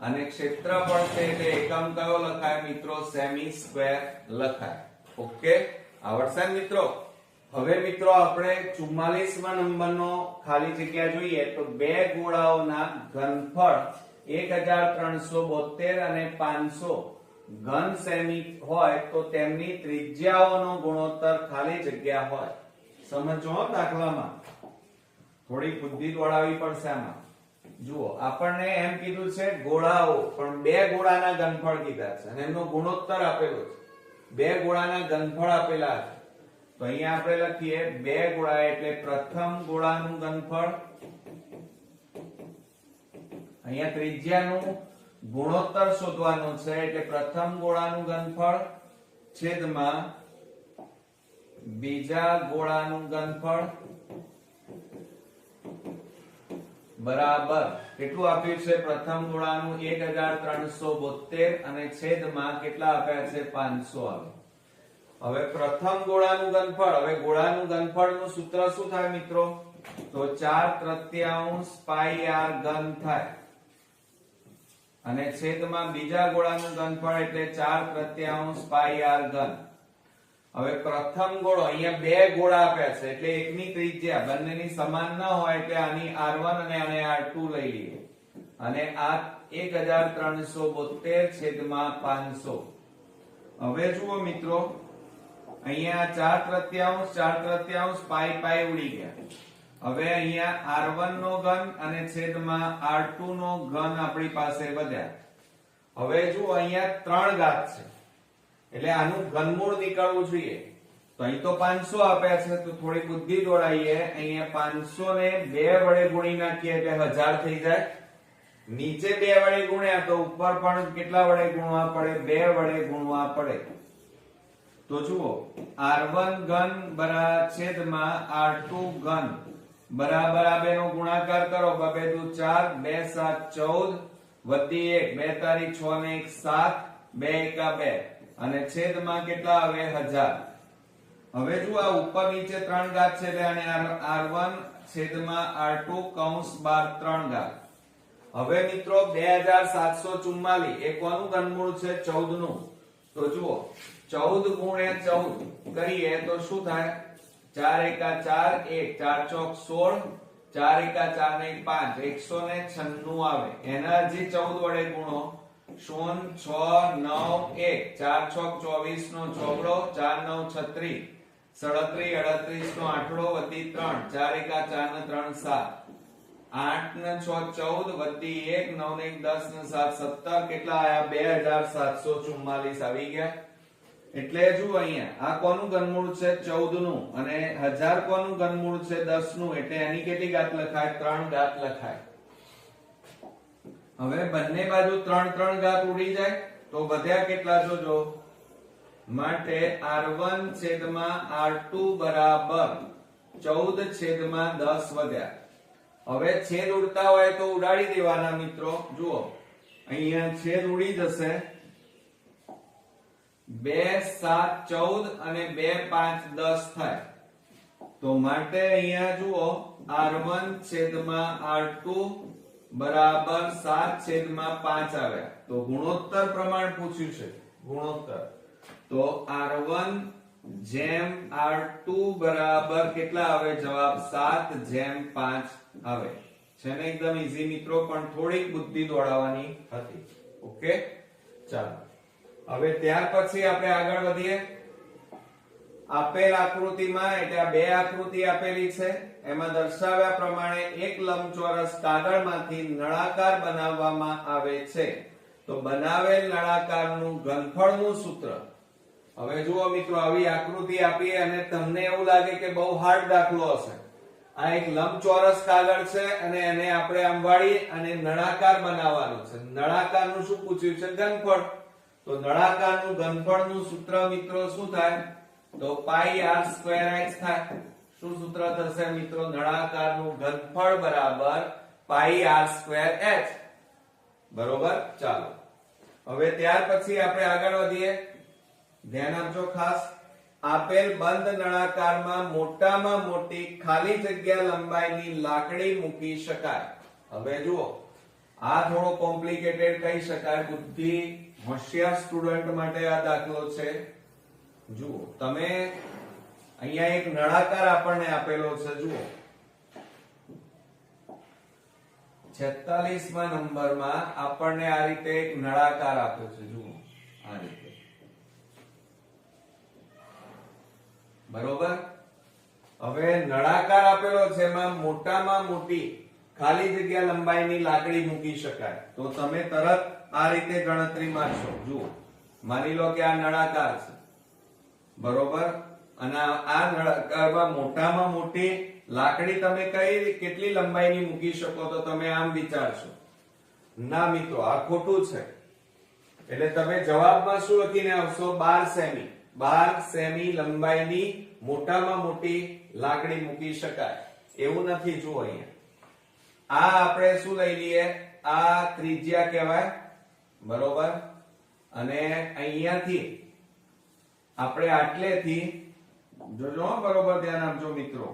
અને ક્ષેત્રફળ છે એટલે એકમ કયો લખાય મિત્રો? સેમી સ્ક્વેર લખાય. ઓકે, આવડશે મિત્રો? હવે મિત્રો આપણે 44મા નંબરનો ખાલી જગ્યા જોઈએ. તો બે ગોળાઓના ઘનફળ 1372 અને 500 ઘન સેમી હોય તો તેમની ત્રિજ્યાઓનો ગુણોત્તર ખાલી જગ્યા હોય. સમજો દાખલામાં થોડી બુદ્ધિ દોડાવવી પડશે આમાં. જુઓ આપણને એમ કીધું છે ગોળાઓ, પણ બે ગોળાના ઘનફળ કીધા છે અને એમનો ગુણોત્તર આપેલો છે. બે ગોળાના ઘનફળ આપેલા છે. તો અહીંયા આપણે લખીએ બે ગોળા એટલે પ્રથમ ગોળાનું ઘનફળ, અહીંયા ત્રિજ્યાનું ગુણોત્તર શોધવાનું છે એટલે પ્રથમ ગોળાનું ઘનફળ છેદમાં બીજા ગોળાનું ઘનફળ બરાબર કેટલું આપ્યું છે? પ્રથમ ગોળાનું 1372 અને છેદમાં કેટલા આપ્યા છે? 500 આવે. હવે પ્રથમ ગોળાનું ઘનફળ, હવે ગોળાનું ઘનફળનું સૂત્ર શું થાય મિત્રો? તો 4/3 પાઈ આર ઘન થાય. અને છેદમાં બીજા ગોળાનું ઘનફળ એટલે 4/3 પાઈ આર ઘન. હવે પ્રથમ ગોળો, અહીંયા બે ગોળા આપ્યા છે એટલે એકની ત્રિજ્યા બંનેની સમાન ન હોય એટલે આની r1 અને આને r2 લઈ લઈએ. અને આ 1372 છેદમાં 500. હવે જુઓ મિત્રો અહીંયા 4/3 પાઈ પાઈ ઉડી ગયા. હવે અહીંયા r1 નો ઘન અને છેદમાં r2 નો ઘન આપણી પાસે વધ્યા. હવે જુઓ અહીંયા 3 ઘાત છે એટલે આનું ઘનમૂળ નીકળવું જોઈએ. તો અહીં તો 500 આપ્યા છે તો થોડી બુદ્ધિ દોડાઈએ. અહીંયા 500 ને 2 વડે ગુણી નાખીએ એટલે 1000 થઈ જાય. નીચે 2 વડે ગુણ્યા તો ઉપર પણ કેટલા વડે ગુણવા પડે? 2 વડે ગુણવા પડે. તો જુઓ r1 ઘન બરાબર છેદમાં r2 ઘન બરાબર આ બેનો ગુણાકાર કરો. 2 દુ 4, 2 7 14 વધી 1, 2 તારી 6 ને 1 7, 2 એકા 2 અને છેદમાં કેટલા આવે? 1000. હવે જો આ ઉપર નીચે 3 ઘાત છે એટલે આને r1 છેદમાં r2 કૌંસ બાર 3 ઘાત. હવે મિત્રો 2744 એ કોનું ઘનમૂળ છે? 14 નું. તો જુઓ 14 ગુણ્યા 14 કરીએ તો શું થાય? 4 એકા 4 1 4 ચોક 16 4 એકા 4 ને 5 196 આવે એના હજી 14 વડે ગુણો 0 6 9 1 4 છોક 24 નો ચોગડો 4 9 36 37 38 નો આઠડો વધી 3 4 એકા 4 ને 3 7 8 ને 6 14 વધી 1 9 ને 1 10 ને 7 17 કેટલા આયા 2744 આવી ગયા એટલે જુઓ અહીંયા આ કોનું ઘનમૂળ છે 14 નું અને 1000 કોનું ઘનમૂળ છે 10 નું એટલે એની કેટલી ઘાત લખાય 3 ઘાત લખાય હવે બંને બાજુ 3 ઘાત ઉડી જાય તો વધ્યા કેટલા જોજો માટે r1 છેદમાં r2 બરાબર 14 છેદમાં 10 વધ્યા હવે છેદ ઉડતા હોય તો ઉડાડી દેવાના મિત્રો જુઓ અહીંયા છેદ ઉડી જશે 2 7 14 અને 2 5 10 થાય તો માટે અહીંયા જુઓ r1 છેદમાં r2 બરાબર 7 છેદમાં 5 આવ્યા તો ગુણોત્તર પ્રમાણ પૂછ્યું છે ગુણોત્તર તો r1 જેમ r2 બરાબર કેટલા આવે જવાબ 7 જેમ 5 આવે છે ને એકદમ ઈઝી મિત્રો પણ થોડીક બુદ્ધિ દોડાવવાની હતી ઓકે ચાલો હવે ત્યાર પછી આપણે આગળ વધીએ આપેલ આકૃતિમાં એટલે આ બે આકૃતિ આપેલી છે એમાં દર્શાવ્યા પ્રમાણે એક લંબચોરસ કાગળમાંથી નળાકાર બનાવવામાં આવે છે તો બનાવેલ નળાકારનું ઘનફળનું સૂત્ર હવે જુઓ મિત્રો આવી આકૃતિ આપીએ અને તમને એવું લાગે કે બહુ હાર્ડ દાખલો હશે આ એક લંબચોરસ કાગળ છે અને એને આપણે આમ વાળી અને નળાકાર બનાવવાનો છે નળાકારનું શું પૂછ્યું છે ઘનફળ તો નળાકારનું ઘનફળનું સૂત્ર મિત્રો શું થાય તો પાઈ r સ્ક્વેર h થાય શું સૂત્ર થશે મિત્રો નળાકારનું ઘનફળ બરાબર પાઈ r સ્ક્વેર h બરોબર ચાલો હવે ત્યાર પછી આપણે આગળ વધીએ ધ્યાન આપજો ખાસ આપેલ બંધ નળાકારમાં મોટામાં મોટી ખાલી જગ્યા લંબાઈની લાકડી મૂકી શકાય હવે જુઓ આ થોડો કોમ્પ્લિકેટેડ કહી શકાય બુદ્ધિ હોશિયાર સ્ટુડન્ટ માટે આ દાખલો છે જુઓ તમે અહીંયા એક નળાકાર આપણને આપેલો છે જુઓ 46મા નંબરમાં આપણને આ રીતે એક નળાકાર આપ્યો છે જુઓ આ રીતે બરોબર હવે નળાકાર આપેલો છે એમાં મોટામાં મોટી ખાલી જગ્યા લંબાઈની લાકડી મૂકી શકાય તો તમે તરત આ રીતે ગણતરી મારશો જુઓ માની લો કે આ નળાકાર છે બરોબર અને આ નળાકારમાં મોટામાં મોટી લાકડી તમે કઈ કેટલી લંબાઈની મૂકી શકો તો તમે આમ વિચારશો ના મિત્રો આ ખોટું છે એટલે તમે જવાબમાં શું લખીને આવશો 12 સેમી 12 સેમી લંબાઈની મોટામાં મોટી લાકડી મૂકી શકાય એવું નથી જુઓ અહીંયા આ આપણે શું લઈ લઈએ આ ત્રિજ્યા કહેવાય બરોબર અને અહીંયાથી આપણે આટલેથી જોજો બરોબર ધ્યાન આપજો મિત્રો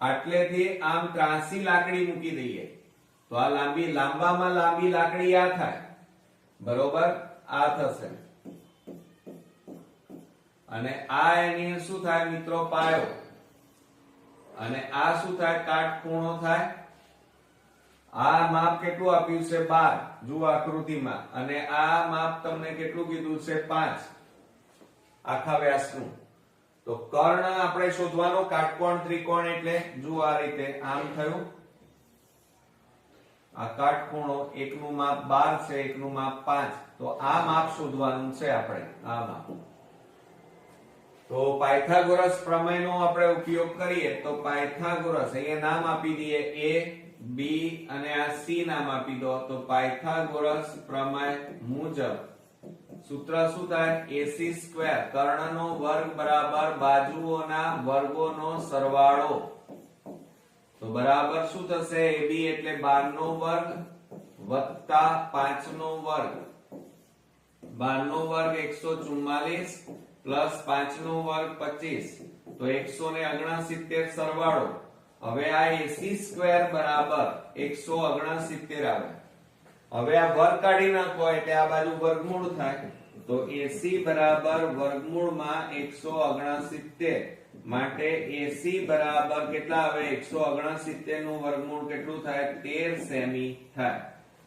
આટલેથી આમ ત્રાસી લાકડી મૂકી દઈએ તો આ લાંબામાં લાંબી લાકડી આ થાય બરોબર આ થશે અને આ એની શું થાય મિત્રો પાયો અને આ શું થાય કાટખૂણો થાય આ માપ કેટલું આપ્યું છે 12 જુઓ આકૃતિમાં અને આ માપ તમને કેટલું કીધું છે 5 આખા વ્યાસનું તો કર્ણ આપણે શોધવાનો કાટકોણ ત્રિકોણ એટલે જુઓ આ રીતે આમ થયું આ કાટખૂણો એકનું માપ 12 છે એકનું માપ 5 તો આ માપ શોધવાનું છે આપણે આ માપ તો પાયથાગોરસ પ્રમેયનો આપણે ઉપયોગ કરીએ તો પાયથાગોરસ અહીંયા નામ આપી દઈએ a b અને આ c નામ આપી દો તો પાયથાગોરસ પ્રમેય મુજબ સૂત્ર શું થાય ac સ્ક્વેર કર્ણનો વર્ગ બરાબર બાજુઓના વર્ગોનો સરવાળો તો બરાબર શું થશે ab એટલે 12 નો વર્ગ વત્તા 5 નો વર્ગ 12 નો વર્ગ 144 પ્લસ 5 નો વર્ગ 25 તો 169 સરવાળો હવે આ ac સ્ક્વેર બરાબર 169 આવે હવે આ વર્ગ કાઢી નાખો એટલે આ બાજુ વર્ગમૂળ થાય તો AC બરાબર વર્ગમૂળમાં 169 માટે AC બરાબર કેટલા આવે? 169 નું વર્ગમૂળ કેટલું થાય? 13 સેમી થાય.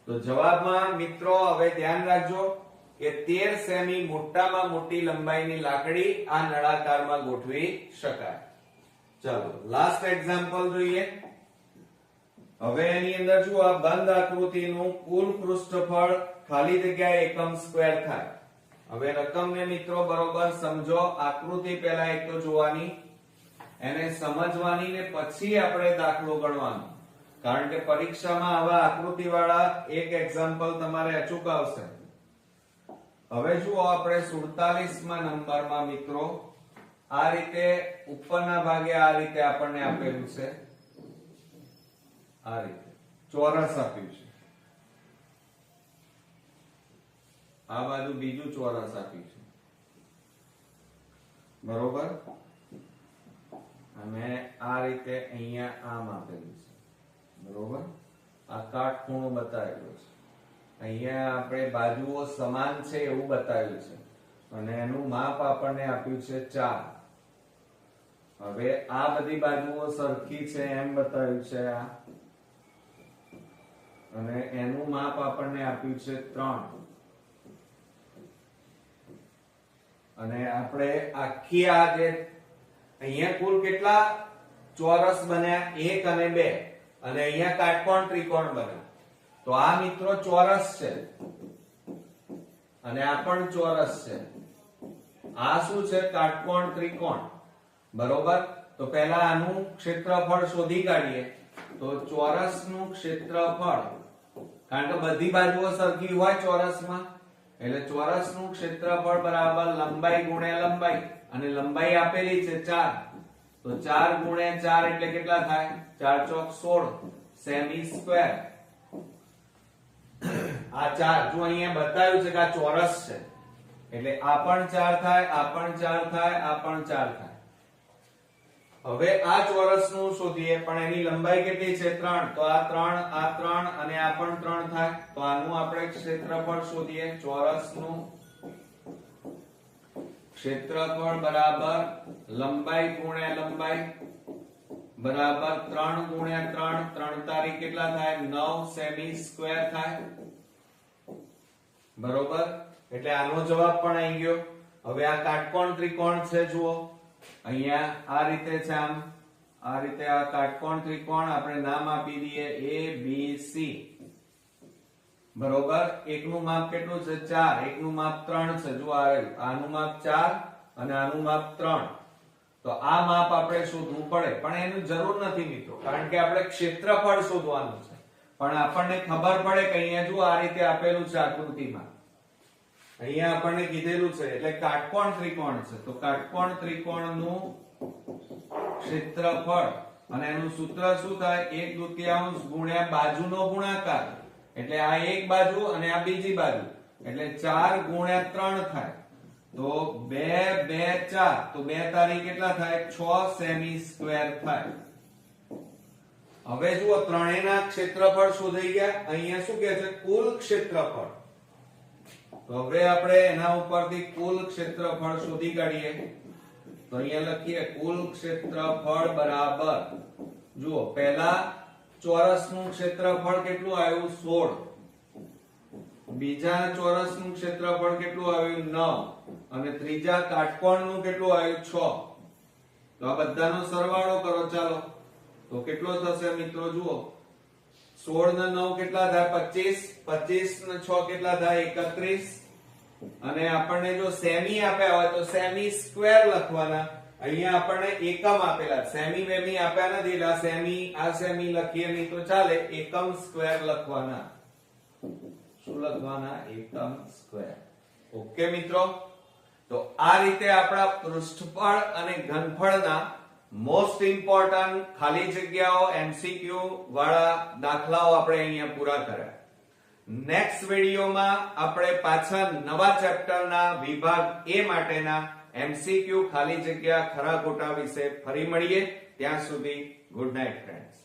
તો જવાબમાં મિત્રો હવે ધ્યાન રાખજો કે 13 સેમી મોટામાં મોટી લંબાઈની લાકડી આ નળાકારમાં ગોઠવી શકાય. ચાલો લાસ્ટ એક્ઝામ્પલ જોઈએ. હવે એની અંદર જુઓ, આ બંધ આકૃતિનું કુલ પૃષ્ઠફળ ખાલી જગ્યા એકમ સ્ક્વેર થાય. હવે રકમને મિત્રો બરોબર સમજો. આકૃતિ પહેલા એક તો જોવાની, એને સમજવાની ને પછી આપણે દાખલો ગણવાનો. કારણ કે પરીક્ષામાં આવા આકૃતિવાળા એક એક્ઝામ્પલ તમારે અચૂક આવશે. હવે જુઓ, આપણે 47મા નંબરમાં મિત્રો આ રીતે ઉપરના ભાગે આ રીતે આપણને આપેલું છે. આ રીતે ચોરસ આપ્યું છે. આ બાજુ બીજું ચોરસ આપ્યું છે, બરોબર. અને આ રીતે અહીંયા આમ આપેલું છે, બરોબર. આ કાટખૂણો બતાવેલો છે. અહીંયા આપણે બાજુઓ સમાન છે એવું બતાવ્યું છે અને એનું માપ આપણને આપ્યું છે 4. હવે આ બધી બાજુઓ સરખી છે એમ બતાવ્યું છે આ, અને એનું માપ આપણને આપ્યું છે 3. અને આપણે આખી આ જે અહીંયા કુલ કેટલા ચોરસ બન્યા? 1 અને 2. અને અહીંયા કાટકોણ ત્રિકોણ બન્યા. તો આ મિત્રો ચોરસ છે અને આ પણ ચોરસ છે. આ શું છે? કાટકોણ ત્રિકોણ, બરોબર. તો પહેલા આનું ક્ષેત્રફળ શોધી કાઢીએ. તો ચોરસનું ક્ષેત્રફળ, કારણ કે બધી બાજુઓ સરખી હોય ચોરસમાં, એટલે ચોરસનું ક્ષેત્રફળ બરાબર લંબાઈ ગુણ્યા લંબાઈ, અને લંબાઈ આપેલી છે 4. તો 4 ગુણ્યા 4 એટલે કેટલા થાય? 4 ચોક 16 સેમી સ્ક્વેર. આ 4 જો અહીંયા બતાવ્યું છે કે આ ચોરસ છે, એટલે આ પણ 4 થાય, આ પણ 4 થાય, આ પણ 4 થાય. હવે આ ચોરસનું શોધીએ, પણ એની લંબાઈ કેટલી છે? 3. તો આ 3, આ 3 અને આ પણ 3 થાય. તો આનું આપણે ક્ષેત્રફળ શોધીએ. ચોરસનું ક્ષેત્રફળ બરાબર લંબાઈ ગુણ્યા લંબાઈ બરાબર 3 ગુણ્યા 3. 3 તારીખ કેટલા થાય? 9 સેમી સ્ક્વેર થાય, બરોબર. એટલે આનો જવાબ પણ આવી ગયો. હવે આ કાટકોણ ત્રિકોણ છે, જુઓ અહીંયા આ રીતે છે, આમ આ રીતે આ કાટકોણ ત્રિકોણ આપણે નામ આપી દઈએ ABC, બરોબર. એકનું માપ કેટલું છે? 4. એકનું માપ 3 છે, જો આનું માપ 4 અને આનું માપ 3. તો આ માપ આપણે શોધવું પડે, પણ એનું જરૂર નથી મિત્રો, કારણ કે આપણે ક્ષેત્રફળ શોધવાનું છે. પણ આપણને ખબર પડે કે અહીંયા જો આ રીતે આપેલું છે આકૃતિમાં, અહીંયા આપણને કીધેલું છે, એટલે કાટકોણ ત્રિકોણ છે. તો કાટકોણ ત્રિકોણનું ક્ષેત્રફળ, અને એનું સૂત્ર શું થાય? 1/2 ગુણ્યા બાજુનો ગુણાકાર. એટલે આ એક બાજુ અને આ બીજી બાજુ, એટલે 4 ગુણ્યા 3 થાય. તો 2 2 4. તો 2 તારીખ કેટલા થાય? 6 સેમી સ્ક્વેર થાય. હવે જુઓ, ત્રણેયના ક્ષેત્રફળ શોધાઈ ગયા. અહીંયા શું કહે છે? કુલ ક્ષેત્રફળ. તો હવે આપણે એના ઉપરથી કુલ ક્ષેત્રફળ શોધી કાઢીએ. તો અહીંયા લખીએ કુલ ક્ષેત્રફળ બરાબર, જુઓ પહેલા ચોરસનું ક્ષેત્રફળ કેટલું આવ્યું? 16. બીજા ચોરસનું ક્ષેત્રફળ કેટલું આવ્યું? 9. અને ત્રીજા કાટકોણનું કેટલું આવ્યું? 6. તો આ બધાનો સરવાળો કરો ચાલો. તો કેટલો થશે મિત્રો? જુઓ 16 ને 9 કેટલા થાય? 25. 25 ને 6 કેટલા થાય? 31. અને આપણને જો સેમી આપ્યા હોય તો સેમી સ્ક્વેર લખવાના. અહીંયા આપણને એકમ આપેલા, સેમી વેમી આપ્યા નથી, એટલે આ સેમી લખીએ નહીં તો ચાલે. એકમ સ્ક્વેર લખવાના. શું લખવાના? એકમ સ્ક્વેર. ઓકે મિત્રો, તો આ રીતે આપણા પૃષ્ઠફળ અને ઘનફળના મોસ્ટ ઇમ્પોર્ટન્ટ ખાલી જગ્યાઓ MCQ વાળા દાખલાઓ આપણે અહીંયા પૂરા કર્યા. નેક્સ્ટ વિડિયોમાં આપણે પાછા નવા ચેપ્ટરના વિભાગ A માટેના MCQ ખાલી જગ્યા ખરા ખોટા વિશે ફરી મળીએ. ત્યાં સુધી ગુડ નાઇટ ફ્રેન્ડ્સ.